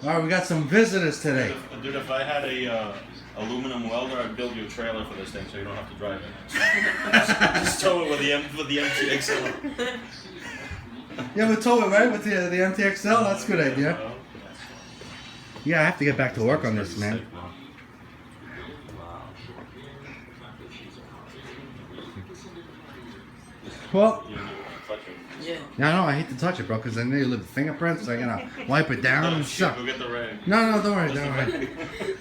All right, we got some visitors today. Dude, if I had a aluminum welder, I'd build you a trailer for this thing so you don't have to drive it. Just tow it with the MTXL. Yeah, we'll tow it, right? With the MTXL? That's a good idea. Yeah, I have to get back to work on this, man. Well, yeah. I know, I hate to touch it, bro, because I know you leave the fingerprints, so I gotta wipe it down and stuff. Go get the rag. No, don't worry.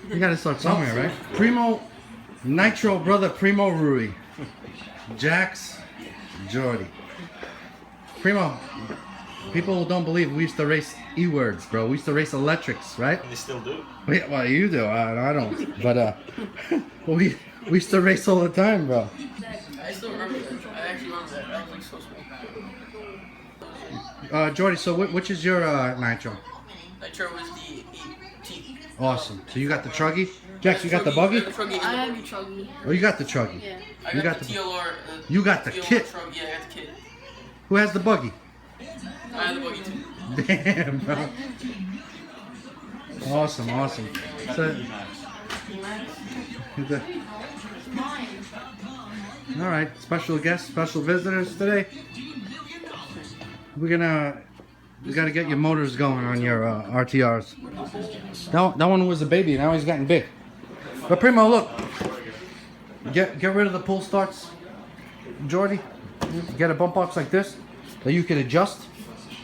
You gotta start somewhere, right? Primo, Nitro brother, Primo Rui. Jax, Jordy. Primo, people don't believe we used to race E-words, bro. We used to race electrics, right? And they still do. Yeah, well, you do. I don't. But, we used to race all the time, bro. I still remember that. I actually remember that. I was like so small. Jordy, so which is your Nitro? Nitro was the 8T. Awesome. So you got the Truggy? Jax, you got the buggy? I have the Truggy. Oh, you got the Truggy. Yeah. I got the TLR. You got the TLR kit. Truck. Yeah, I got the kit. Who has the buggy? I had the buggy too. Damn, bro. Awesome. So, all right, special guests, special visitors today. We gotta get your motors going on your RTRs. That one was a baby, now he's getting big. But Primo, look, get rid of the pull starts, Jordy. Get a bump box like this that you can adjust.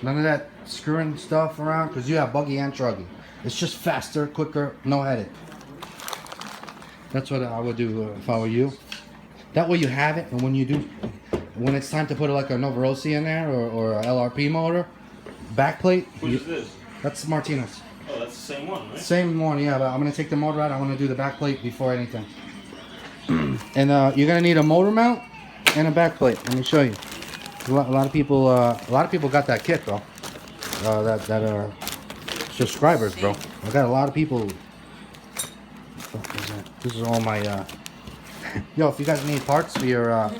None of that screwing stuff around, because you have buggy and truggy. It's just faster, quicker, no headache. That's what I would do if I were you. That way you have it, and when it's time to put like a Rosi in there or a LRP motor, backplate. Which is this? That's Martinez. Oh, that's the same one, right? Same one, yeah. But I'm gonna take the motor out. I want to do the backplate before anything. And you're gonna need a motor mount and a backplate. Let me show you. A lot of people got that kit, bro. That are subscribers, bro. I got a lot of people. This is all my. Yo, if you guys need parts for your,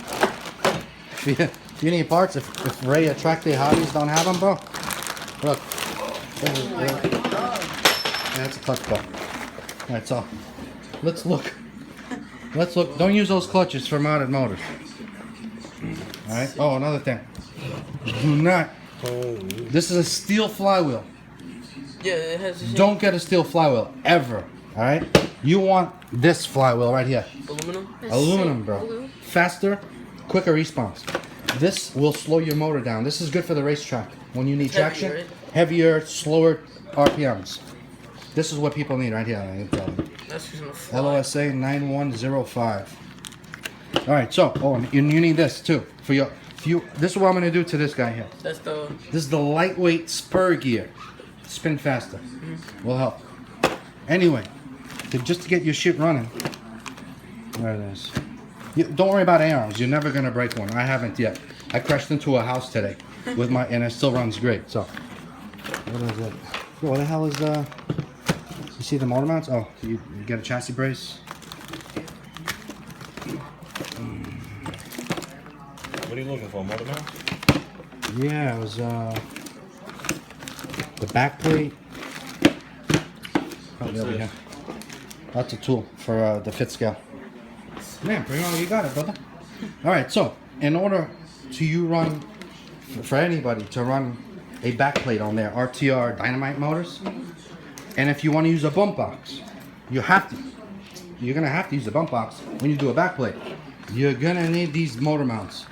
if you need parts, if Ray Attractive Hobbies don't have them, bro. Look. Yeah, that's a clutch, bro. Alright, so let's look. Don't use those clutches for mounted motors. Alright. Oh, another thing. Do not. This is a steel flywheel. Yeah, it has the same. Don't get a steel flywheel ever. Alright. You want this flywheel right here. Aluminum? Aluminum, bro. Faster, quicker response. This will slow your motor down. This is good for the racetrack. When you need traction, right? Heavier, slower RPMs. This is what people need right here. That's just gonna fly. LOSA 9105. All right, so you need this too for your. This is what I'm gonna do to this guy here. That's the. This is the lightweight spur gear. Spin faster. Will help. Anyway, just to get your shit running. There it is. Don't worry about A-arms. You're never gonna break one. I haven't yet. I crashed into a house today with and it still runs great. So, what is it? What the hell is the? You see the motor mounts? Oh, you get a chassis brace. What are you looking for, motor mount? Yeah, it was the back plate. Probably over here. That's a tool for the fit scale. Man, Primo, you got it, brother. All right, so in order to run, for anybody to run a backplate on their RTR dynamite motors, and if you want to use a bump box, you're gonna have to use a bump box when you do a backplate. You're gonna need these motor mounts.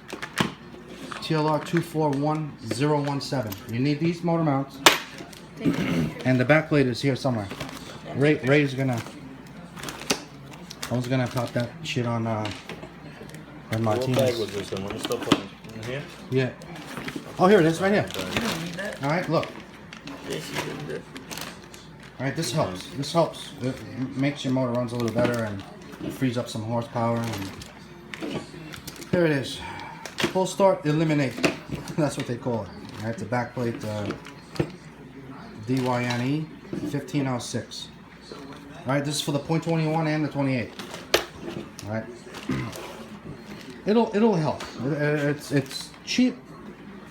TLR 241017. You need these motor mounts, and the backplate is here somewhere. Ray's gonna. I was gonna pop that shit on Martinez. What bag was this in? Let me still put it in here? Yeah. Oh, here it is, right here. All right, look. All right, this helps. This helps. It makes your motor runs a little better and it frees up some horsepower. And here it is. Full start, eliminate. That's what they call it. All right, the backplate DYNE 1506. All right, this is for the .21 and the 28. All right. It'll help. It's cheap.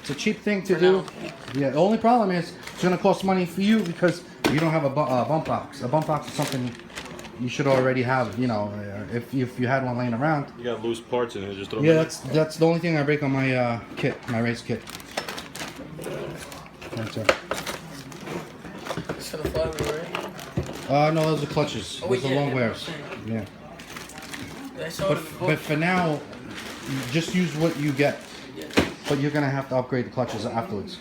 It's a cheap thing to do. Yeah. The only problem is It's gonna cost money for you because you don't have a bump box. A bump box is something you should already have. You know, if you had one laying around. You got loose parts in it, just throw them Yeah, in. that's the only thing I break on my kit, my race kit. Right, sir. It's for the flywheel, right? No, those are clutches. Oh, Those are yeah, long yeah, wears. yeah. Yeah. I saw it in the book. But for now, just use what you get. Yeah. But you're gonna have to upgrade the clutches afterwards.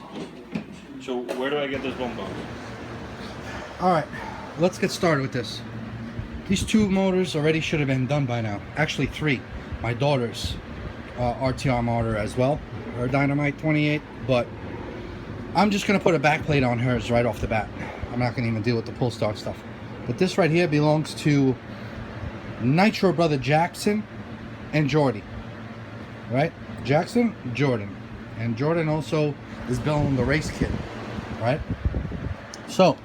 So where do I get this bump box? All right, let's get started with this. These two motors already should have been done by now. Actually, three. My daughter's RTR motor as well, her Dynamite 28. But I'm just gonna put a backplate on hers right off the bat. I'm not gonna even deal with the pull start stuff. But this right here belongs to Nitro brother Jackson and Jordy. Right? Jackson, Jordan. And Jordan also is building the race kit. Right? So,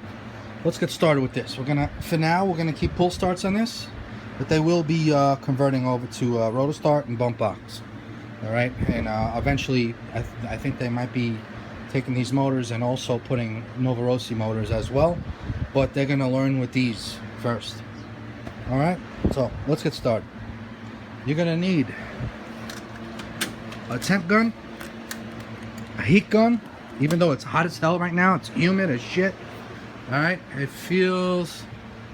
let's get started with this. For now, we're gonna keep pull starts on this, but they will be converting over to Roto start and bump box. All right, and eventually, I think they might be taking these motors and also putting Rosi motors as well, but they're gonna learn with these first. All right, so let's get started. You're gonna need a temp gun, a heat gun. Even though it's hot as hell right now, it's humid as shit. All right, it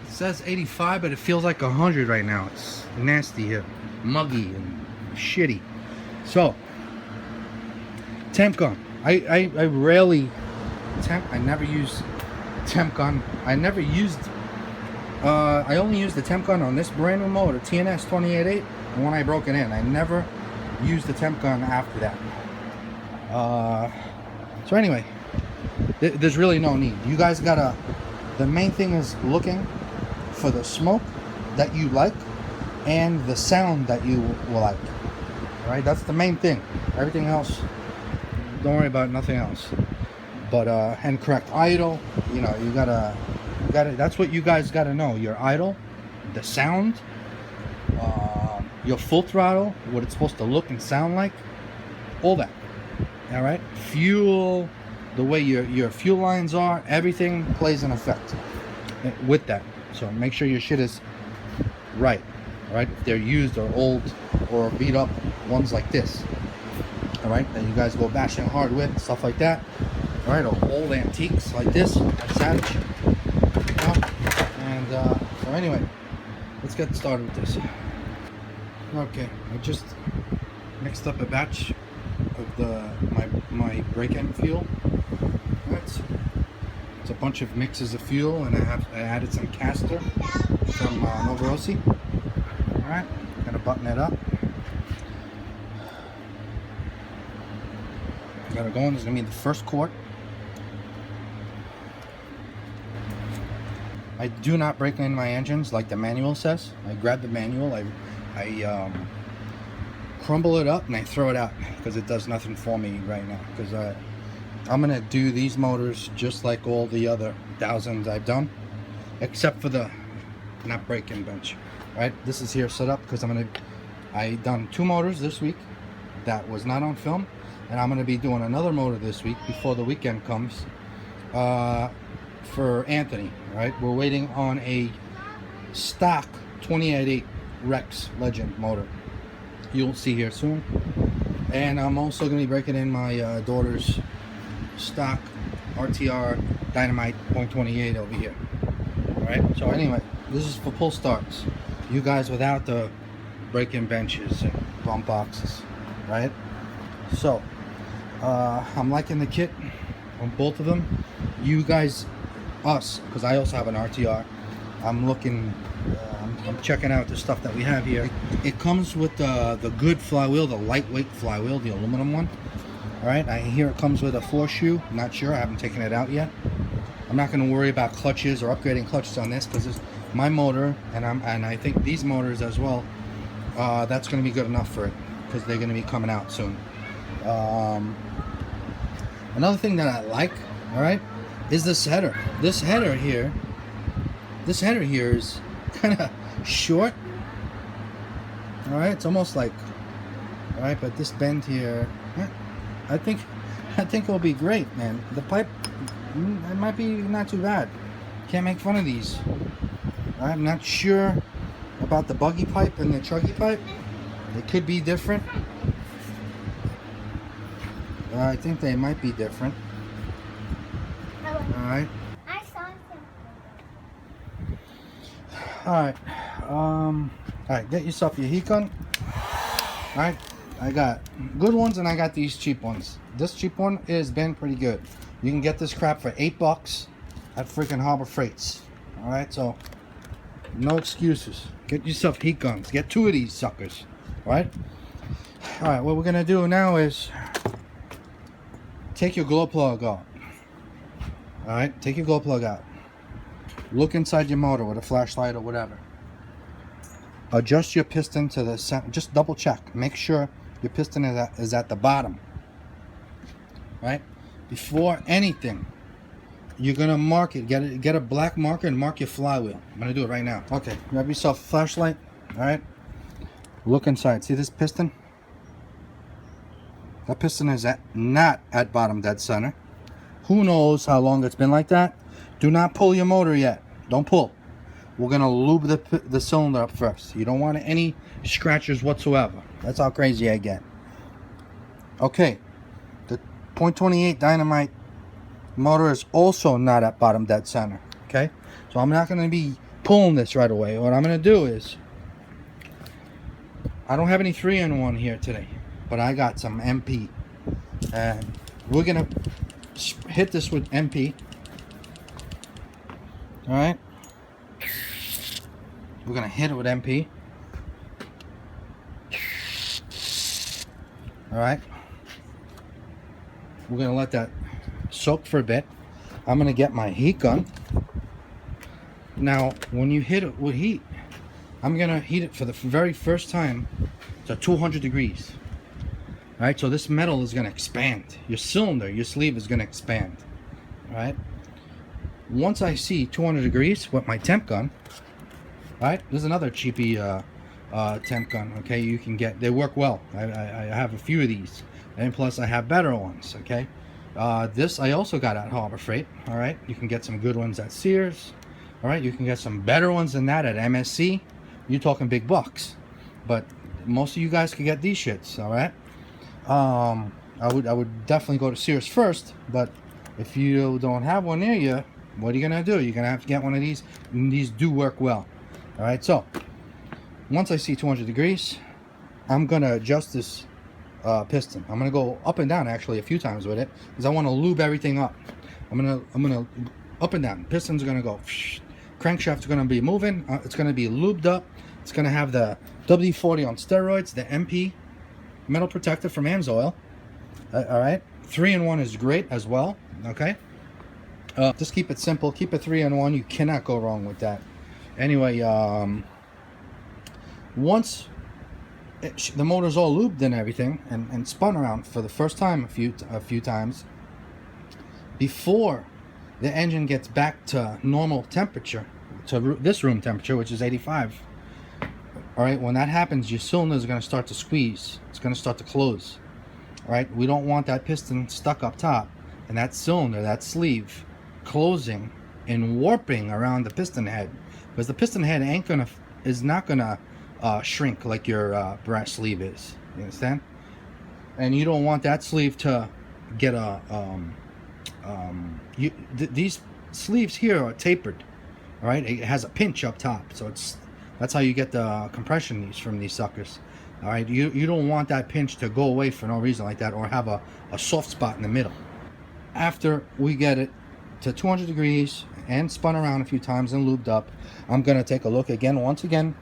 says 85, but it feels like 100 right now. It's nasty here, muggy and shitty. So, temp gun. I rarely I never use temp gun. I only used the temp gun on this brand new motor, TNS 28.8, and when I broke it in. I never used the temp gun after that. So anyway, there's really no need. You guys gotta, the main thing is looking for the smoke that you like and the sound that you will like. All right, that's the main thing. Everything else, don't worry about nothing else. But and correct idle, you know, you gotta, that's what you guys gotta know. Your idle, the sound, your full throttle, what it's supposed to look and sound like, all that. All right, fuel, the way your fuel lines are, everything plays an effect with that. So make sure your shit is right. All right, if they're used or old or beat up ones like this. All right, then you guys go bashing hard with stuff like that. All right, or old antiques like this, like Savage. You know? And so anyway, let's get started with this. Okay, I just mixed up a batch of my break-in fuel. It's a bunch of mixes of fuel, and I added some castor from Rosi. All right, gonna button it up. Got it going. This is gonna be the first quart. I do not break in my engines like the manual says. I grab the manual. I crumble it up and I throw it out because it does nothing for me right now, because I'm gonna do these motors just like all the other thousands I've done, except for the not break-in bench. Right, this is here set up because I done two motors this week that was not on film, and I'm gonna be doing another motor this week before the weekend comes for Anthony. Right, we're waiting on a stock 28.8 Rex Legend motor. You'll see here soon. And I'm also going to be breaking in my daughter's stock RTR Dynamite .28 over here. Alright, so anyway, this is for pull starts. You guys without the break-in benches and bump boxes. Right? So, I'm liking the kit on both of them. You guys, because I also have an RTR, I'm looking, I'm checking out the stuff that we have here. It comes with the good flywheel, the lightweight flywheel, the aluminum one. All right, I hear it comes with a 4-shoe. Not sure, I haven't taken it out yet. I'm not going to worry about clutches or upgrading clutches on this because it's my motor, and I think these motors as well. That's going to be good enough for it because they're going to be coming out soon. Another thing that I like, all right, is this header. This header here is kind of short. All right, it's almost like, all right, but this bend here, I think it'll be great, man. The pipe It might be not too bad. Can't make fun of these. I'm not sure about the buggy pipe and the chuggy pipe. They could be different. I think they might be different. Alright. I saw him. Alright. Alright, get yourself your heat gun. Alright. I got good ones and I got these cheap ones. This cheap one has been pretty good. You can get this crap for $8 at freaking Harbor Freights. Alright, so no excuses. Get yourself heat guns. Get 2 of these suckers. Alright? Alright, what we're gonna do now is take your glow plug out. Alright, take your glow plug out. Look inside your motor with a flashlight or whatever. Adjust your piston to the center. Just double check. Make sure your piston is at the bottom. Right? Before anything, you're gonna mark it. Get a black marker and mark your flywheel. I'm gonna do it right now. Okay, grab yourself a flashlight. Alright? Look inside. See this piston? That piston is not at bottom dead center. Who knows how long it's been like that? Do not pull your motor yet. Don't pull. We're gonna lube the cylinder up first. You don't want any scratches whatsoever. That's how crazy I get. Okay, the .28 dynamite motor is also not at bottom dead center. Okay, so I'm not gonna be pulling this right away. What I'm gonna do is, I don't have any 3-in-1 here today, but I got some MP, and we're gonna hit this with MP. All right. We're gonna hit it with MP. Alright. We're gonna let that soak for a bit. I'm gonna get my heat gun. Now, when you hit it with heat, I'm gonna heat it for the very first time to 200 degrees. Alright, so this metal is gonna expand. Your cylinder, your sleeve is gonna expand. Alright. Once I see 200 degrees with my temp gun, alright, there's another cheapy temp gun, okay, you can get. They work well. I have a few of these, and plus I have better ones, okay. This I also got at Harbor Freight, alright. You can get some good ones at Sears, alright. You can get some better ones than that at MSC. You're talking big bucks, but most of you guys can get these shits, alright. I would definitely go to Sears first, but if you don't have one near you, what are you gonna do? You're gonna have to get one of these, and these do work well. Alright, so once I see 200 degrees, I'm gonna adjust this piston. I'm gonna go up and down actually a few times with it because I want to lube everything up. I'm gonna up and down. Piston's gonna go. Crankshaft's gonna be moving. It's gonna be lubed up. It's gonna have the W40 on steroids, the MP metal protector from Amsoil. Alright, 3-in-1 is great as well. Okay. Just keep it simple. Keep it 3-in-1. You cannot go wrong with that. Anyway, once the motor's all lubed and everything, and spun around for the first time a few times, before the engine gets back to normal temperature, to this room temperature, which is 85. All right, when that happens, your cylinder is going to start to squeeze. It's going to start to close. All right, we don't want that piston stuck up top, and that cylinder, that sleeve, closing and warping around the piston head, because the piston head is not gonna shrink like your brass sleeve is. You understand? And you don't want that sleeve to get these sleeves here are tapered. All right, it has a pinch up top, so that's how you get the compression from these suckers. All right, you don't want that pinch to go away for no reason like that, or have a soft spot in the middle. After we get it to 200 degrees and spun around a few times and lubed up, I'm gonna take a look once again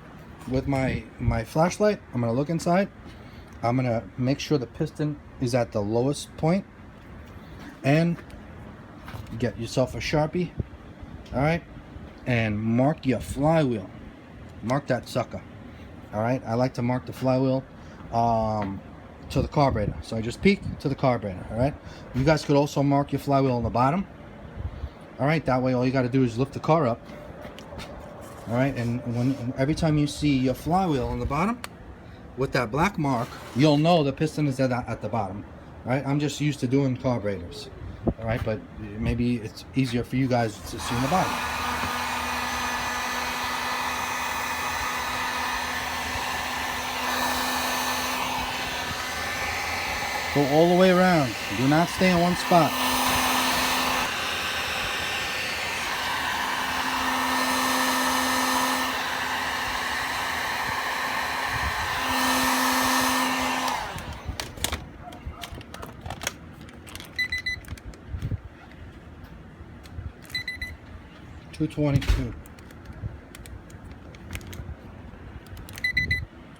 with my flashlight. I'm gonna look inside. I'm gonna make sure the piston is at the lowest point, and get yourself a Sharpie, all right, and mark your flywheel. Mark that sucker. All right, I like to mark the flywheel to the carburetor, so I just peek to the carburetor. All right, you guys could also mark your flywheel on the bottom. All right, that way all you got to do is lift the car up. All right, and every time you see your flywheel on the bottom with that black mark, you'll know the piston is at the bottom. All right, I'm just used to doing carburetors. All right, but maybe it's easier for you guys to see in the bottom. Go all the way around. Do not stay in one spot. $222.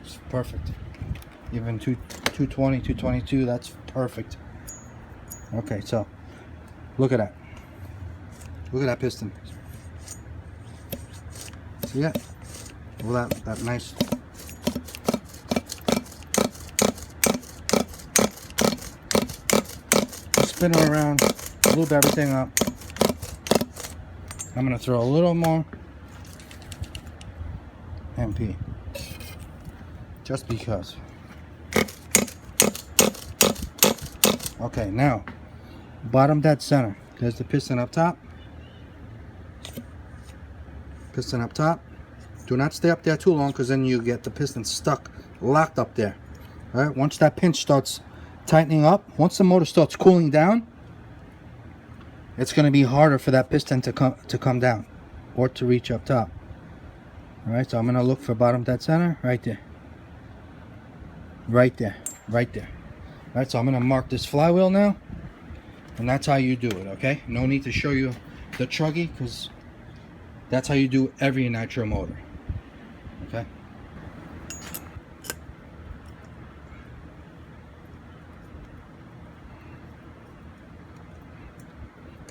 It's perfect. Even 220, 222, that's perfect. Okay, so look at that. Look at that piston. See that? Well, that nice. Spin it around, lube everything up. I'm gonna throw a little more MP, just because. Okay, now bottom dead center. There's the piston up top. Piston up top. Do not stay up there too long, because then you get the piston stuck, locked up there. All right. Once that pinch starts tightening up, once the motor starts cooling down, it's going to be harder for that piston to come down or to reach up top. All right. So I'm going to look for bottom dead center right there. Right there. Right there. All right, so I'm going to mark this flywheel now, and that's how you do it, okay? No need to show you the truggy, because that's how you do every nitro motor, okay?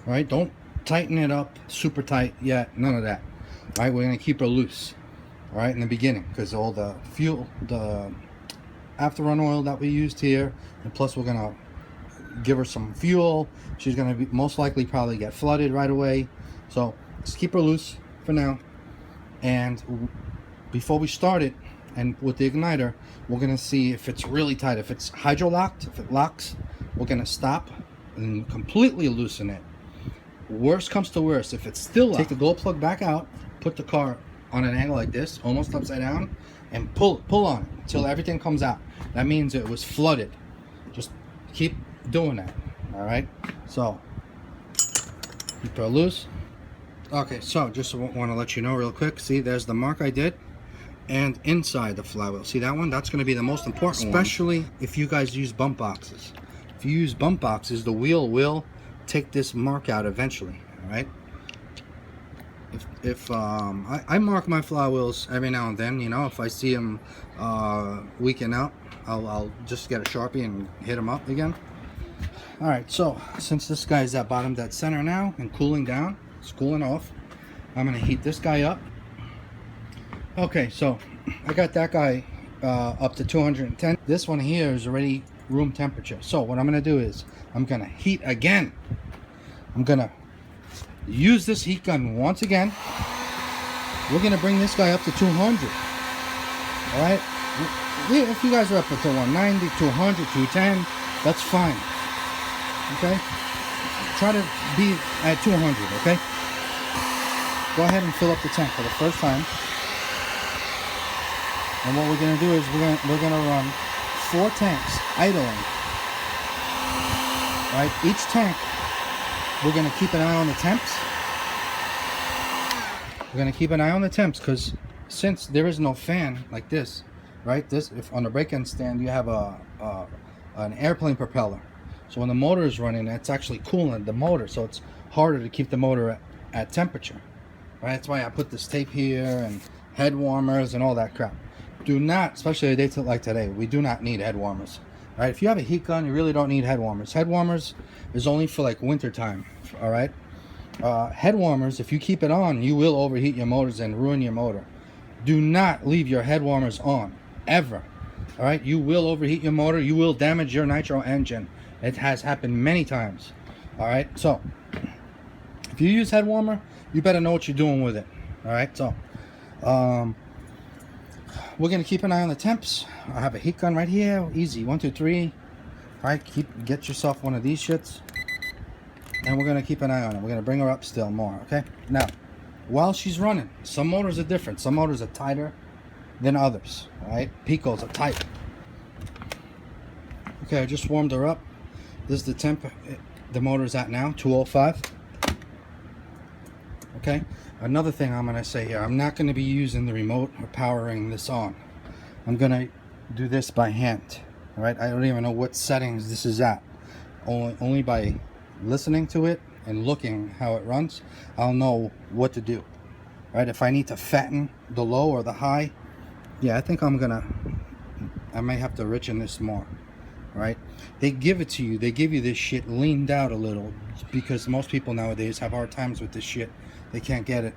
All right, don't tighten it up super tight yet, none of that. All right, we're going to keep her loose, all right, in the beginning, because all the fuel, the after run oil that we used here, and plus we're gonna give her some fuel. She's gonna be most likely probably get flooded right away, so just keep her loose for now. And before we start it, and with the igniter, we're gonna see if it's really tight. If it's hydro locked, if it locks, we're gonna stop and completely loosen it. Worst comes to worst, if it's still locked, take the glow plug back out, put the car on an angle like this, almost upside down, and pull on it until everything comes out. That means it was flooded. Just keep doing that. All right, so keep her loose. Okay, so just want to let you know real quick, see, there's the mark I did, and inside the flywheel, see that one? That's going to be the most important, especially if you guys use bump boxes. If you use bump boxes, the wheel will take this mark out eventually. All right, if I mark my flywheels every now and then, you know, if I see them weaken out, I'll just get a Sharpie and hit them up again. All right, so since this guy's at bottom dead center now and cooling down, it's cooling off, I'm gonna heat this guy up. Okay, so I got that guy up to 210. This one here is already room temperature. So what I'm gonna do is I'm gonna heat again. I'm gonna use this heat gun once again. We're gonna bring this guy up to 200. All right, if you guys are up to 190, 200, 210, that's fine. Okay, try to be at 200. Okay, go ahead and fill up the tank for the first time. And what we're gonna do is we're gonna run 4 tanks idling. All right, each tank, we're gonna keep an eye on the temps. We're gonna keep an eye on the temps, because since there is no fan like this, right? This, if on the brake-end stand you have an airplane propeller, so when the motor is running, it's actually cooling the motor, so it's harder to keep the motor at temperature. Right? That's why I put this tape here and head warmers and all that crap. Do not, especially a day like today, we do not need head warmers. All right? If you have a heat gun, you really don't need head warmers. Head warmers is only for like winter time. All right? Head warmers, if you keep it on, you will overheat your motors and ruin your motor. Do not leave your head warmers on, ever. All right? You will overheat your motor. You will damage your nitro engine. It has happened many times. All right? So if you use head warmer, you better know what you're doing with it. All right? So we're gonna keep an eye on the temps. I have a heat gun right here. Easy. 1, 2, 3. All right, get yourself one of these shits. and we're gonna keep an eye on it. We're gonna bring her up still more, okay? Now, while she's running, some motors are different. Some motors are tighter than others, all right? Picos are tight. Okay, I just warmed her up. This is the temp the motor is at now, 205. Okay, another thing I'm gonna say here, I'm not gonna be using the remote or powering this on. I'm gonna do this by hand, all right? I don't even know what settings this is at. Only by listening to it and looking how it runs, I'll know what to do, right? If I need to fatten the low or the high, yeah, I think I may have to richen this more, right? They give it to you, they give you this shit leaned out a little, because most people nowadays have hard times with this shit. They can't get it.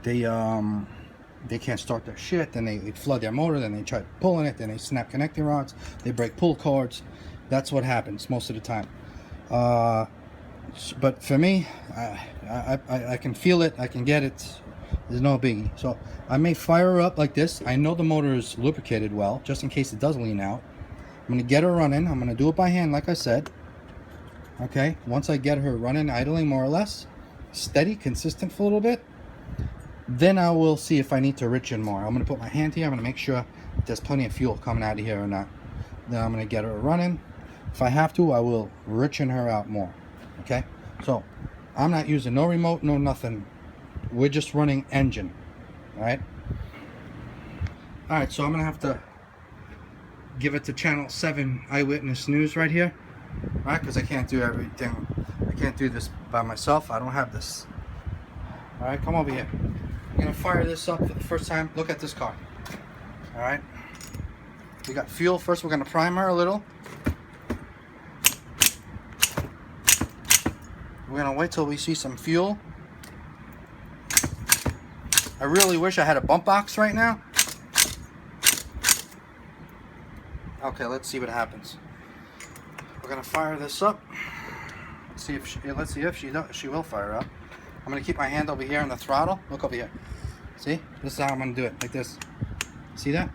They can't start their shit, then they flood their motor, then they try pulling it, then they snap connecting rods, they break pull cords. That's what happens most of the time. But for me, I can feel it, I can get it. There's no biggie. So I may fire her up like this. I know the motor is lubricated well, just in case it does lean out. I'm gonna get her running. I'm gonna do it by hand, like I said. Okay, once I get her running, idling more or less, steady, consistent for a little bit, then I will see if I need to richen more. I'm gonna put my hand here. I'm gonna make sure there's plenty of fuel coming out of here or not. Then I'm gonna get her running. If I have to, I will richen her out more. Okay, so I'm not using no remote, no nothing. We're just running engine. All right. So I'm gonna have to give it to channel 7 Eyewitness News right here, all right? Because I can't do everything. I can't do this by myself. I don't have this. All right, come over here. I'm gonna fire this up for the first time. Look at this car. All right. We got fuel. First, we're gonna prime her a little. We're gonna wait till we see some fuel. I really wish I had a bump box right now. Okay, let's see what happens. We're gonna fire this up. Let's see if she will fire up. I'm gonna keep my hand over here on the throttle. Look over here. See? This is how I'm gonna do it, like this. See that?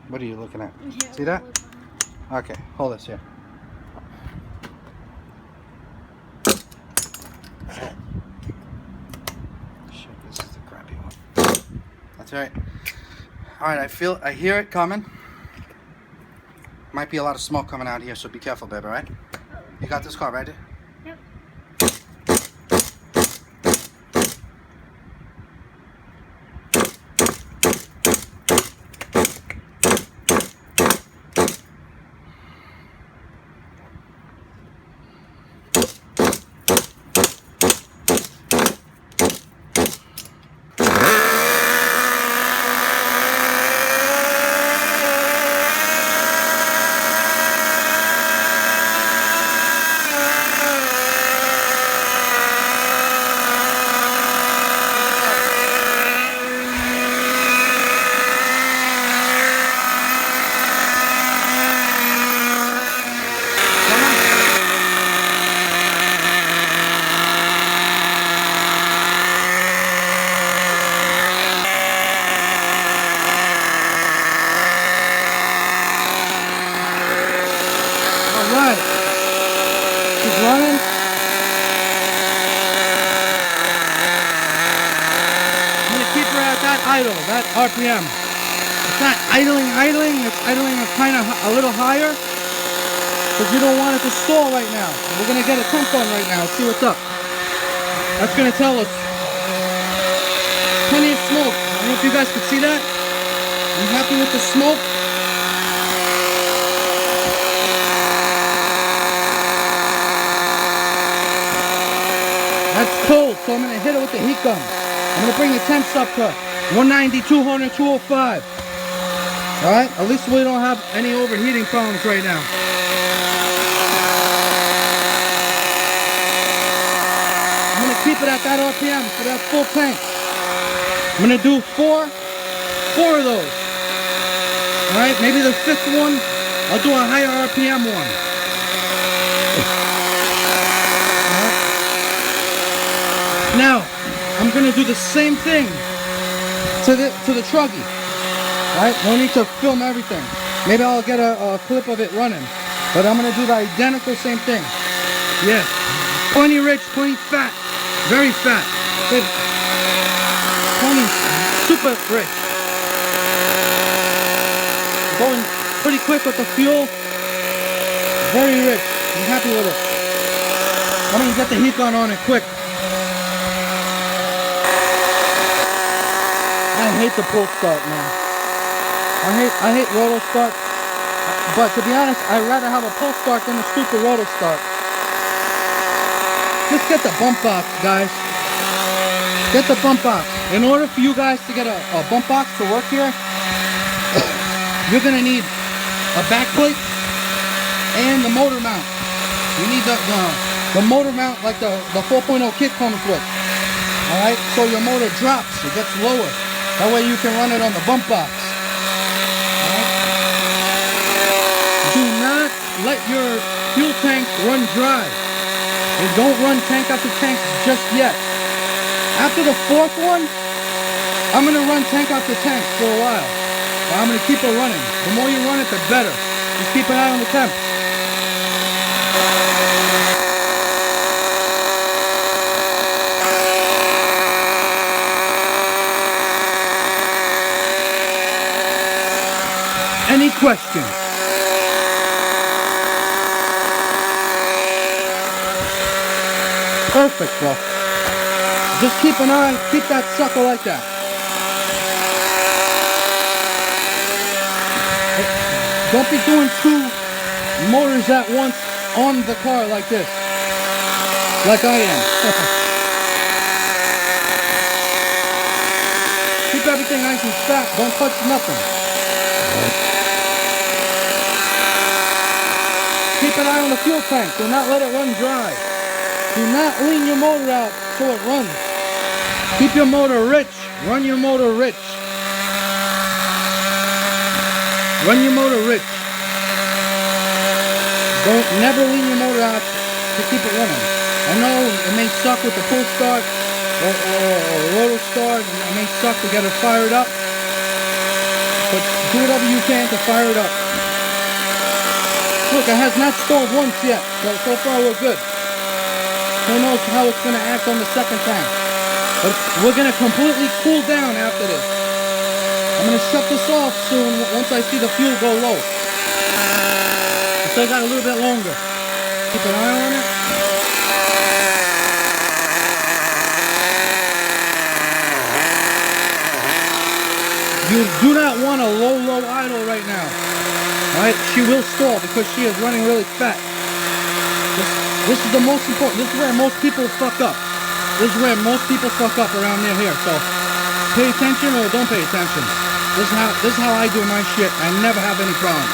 What are you looking at? Yeah, see that? Okay, hold this here. Shit, this is the crappy one. That's right. Alright, I hear it coming. Might be a lot of smoke coming out here, so be careful, baby, right? You got this car, right? Yep. idle, that RPM. It's not idling, it's idling a little higher, because you don't want it to stall right now. We're going to get a temp on right now, see what's up. That's going to tell us. Plenty of smoke. I don't know if you guys could see that. I'm happy with the smoke. That's cold, so I'm going to hit it with the heat gun. I'm going to bring the temps up to 190, 200, 205. Alright, at least we don't have any overheating problems right now. I'm going to keep it at that RPM for that full tank. I'm going to do four of those. Alright, maybe the fifth one, I'll do a higher RPM one. Now, I'm going to do the same thing to the truggy. Right? No need to film everything. Maybe I'll get a clip of it running. But I'm going to do the identical same thing. Yeah. Plenty rich, plenty fat. Very fat. Plenty super rich. Going pretty quick with the fuel. Very rich. I'm happy with it. I'm gonna get the heat gun on it quick. I hate the pull start, man. I hate roto start. But to be honest, I'd rather have a pull start than a stupid roto start. Just get the bump box, guys. Get the bump box. In order for you guys to get a bump box to work here, you're gonna need a backplate and the motor mount. You need the motor mount like the 4.0 kit comes with. Alright, so your motor drops, it gets lower. That way you can run it on the bump box. Alright? Do not let your fuel tank run dry. And don't run tank after tank just yet. After the fourth one, I'm gonna run tank after tank for a while. I'm gonna keep it running. The more you run it, the better. Just keep an eye on the temp. Any questions? Perfect, bro. Just keep an eye, keep that sucker like that. Don't be doing 2 motors at once on the car like this. Like I am. Keep everything nice and fat. Don't touch nothing. Keep an eye on the fuel tank. Do not let it run dry. Do not lean your motor out so it runs. Keep your motor rich. Run your motor rich. Run your motor rich. Don't never lean your motor out to keep it running. I know it may suck with the pull start or roto start. It may suck to get it fired up. But do whatever you can to fire it up. Look, it has not stalled once yet. So far we're good. Who knows how it's going to act on the second tank. But we're going to completely cool down after this. I'm going to shut this off soon once I see the fuel go low. I still got a little bit longer. Keep an eye on it. You do not want a low idle right now. Alright, she will stall because she is running really fat. This is the most important. This is where most people fuck up. This is where most people fuck up around near here. So pay attention or don't pay attention. This is how I do my shit. I never have any problems.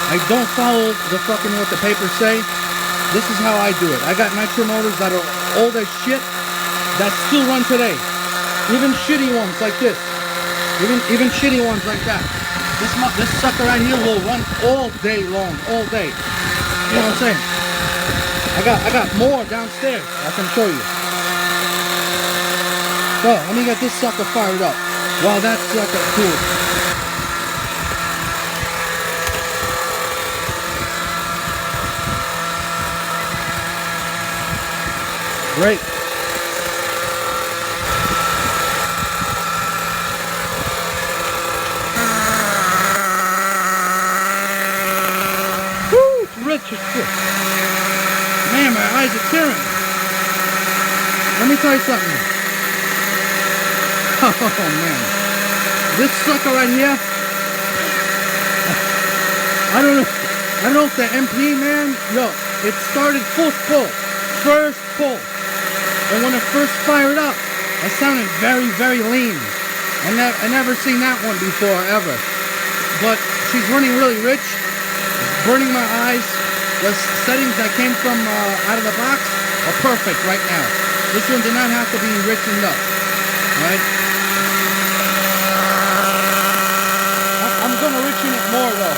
I don't follow the fucking what the papers say. This is how I do it. I got nitro motors that are old as shit that still run today. Even shitty ones like this. Even shitty ones like that. This sucker right here will run all day long, all day. You know what I'm saying? I got more downstairs I can show you. So let me get this sucker fired up while that sucker cools. Great. Woo, it's rich as shit. Man, my eyes are tearing. Let me tell you something. Oh man, this sucker right here. I don't know if the MP, man. Yo, it started full pull, first pull, and when it first fired up, it sounded very, very lean. I never seen that one before ever. But she's running really rich, burning my eyes. The settings that came from out of the box are perfect right now. This one did not have to be richened up, right? I'm gonna richen it more though.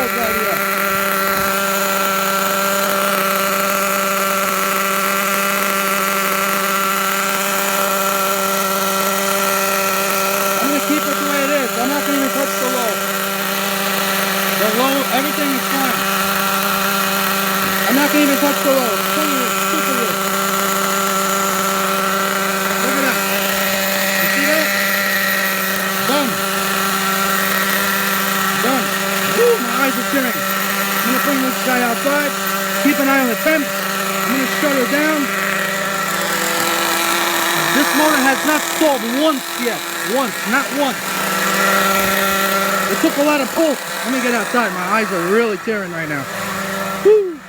wheels right here. I'm gonna keep it the way it is. I'm not gonna even touch the low. The low, everything is fine. I'm not gonna even touch the low. It's plenty of super rich. Look at that. You see that? Done. Done. Woo, my eyes are tearing. I'm gonna bring this guy outside. Keep an eye on the temps. I'm gonna shut her down. This motor has not stalled once yet. Once, not once. It took a lot of pull. Let me get outside. My eyes are really tearing right now. Woo.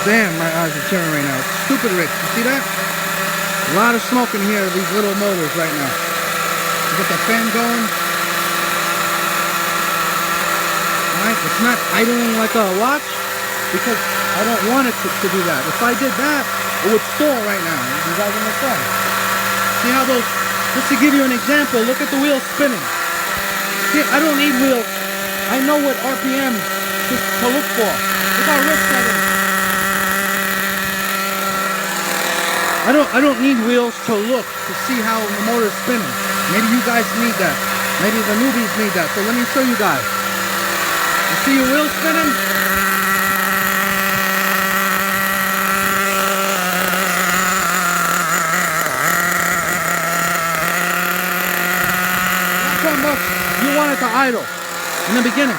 Damn, my eyes are tearing right now. It's stupid rich. You see that? A lot of smoke in here, these little motors right now. You get the fan going. Alright, it's not idling like a watch because I don't want it to do that. If I did that, it would stall right now. You guys understand? See how those, just to give you an example, look at the wheels spinning. See, I don't need wheels. I know what RPM to look for. Look how rich that is. I don't need wheels to look to see how the motor is spinning. Maybe you guys need that. Maybe the newbies need that. So let me show you guys. You see your wheels spinning? You want it to idle in the beginning.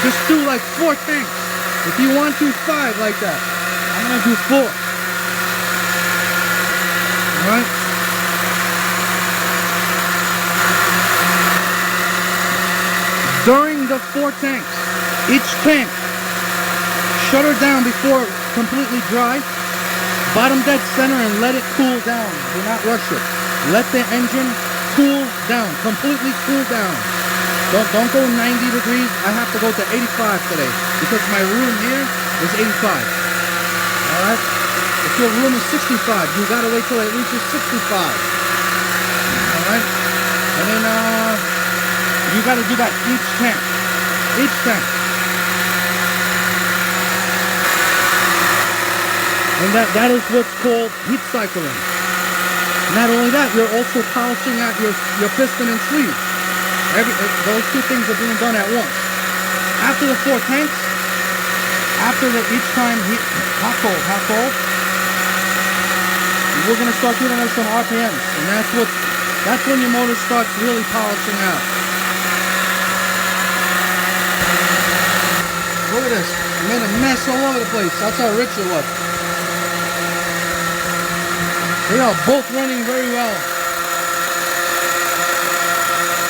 Just do like 4 tanks. If you want to 5 like that, I'm gonna do 4. Alright? During the 4 tanks, each tank, shut her down before completely dry, bottom dead center and let it cool down. Do not rush it. Let the engine cool down, completely cool down. Don't go 90 degrees. I have to go to 85 today because my room here is 85. Alright? If your room is 65, you gotta wait till it reaches 65. Alright? And then you gotta do that each tank. Each tank. And that is what's called heat cycling. Not only that, you're also polishing out your piston and sleeve. Those 2 things are being done at once. After the 4 tanks, after each time hot cold, we're gonna start doing some RPMs, and that's when your motor starts really polishing out. Look at this. I made a mess all over the place. That's how rich it was. They are both running very well.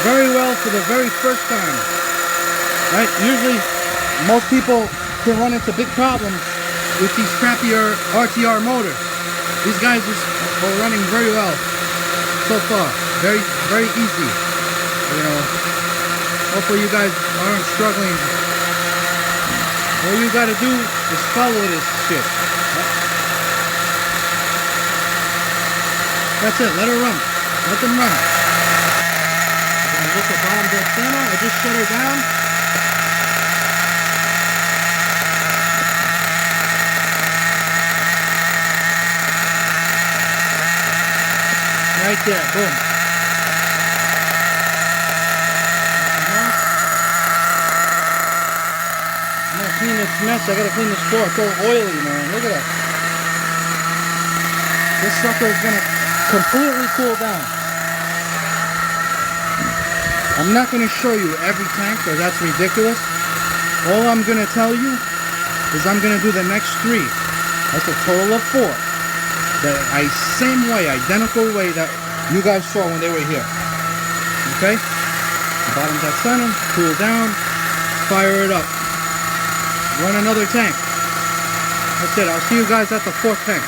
Very well for the very first time. Right? Usually, most people can run into big problems with these crappier RTR motors. These guys are running very well so far. Very, very easy. You know, hopefully you guys aren't struggling. All you gotta do is follow this shit. That's it, let her run. Let them run. I'm gonna look at bottom dead center. I just shut her down. Right there, boom. I'm gonna clean this mess. I gotta clean this floor. It's all oily, man. Look at that. This sucker is gonna completely cool down. I'm not going to show you every tank because that's ridiculous. All I'm going to tell you is I'm going to do the next 3. That's a total of 4. The same way, identical way that you guys saw when they were here. Okay? Bottom dead center, cool down, fire it up. Run another tank. That's it. I'll see you guys at the 4th tank.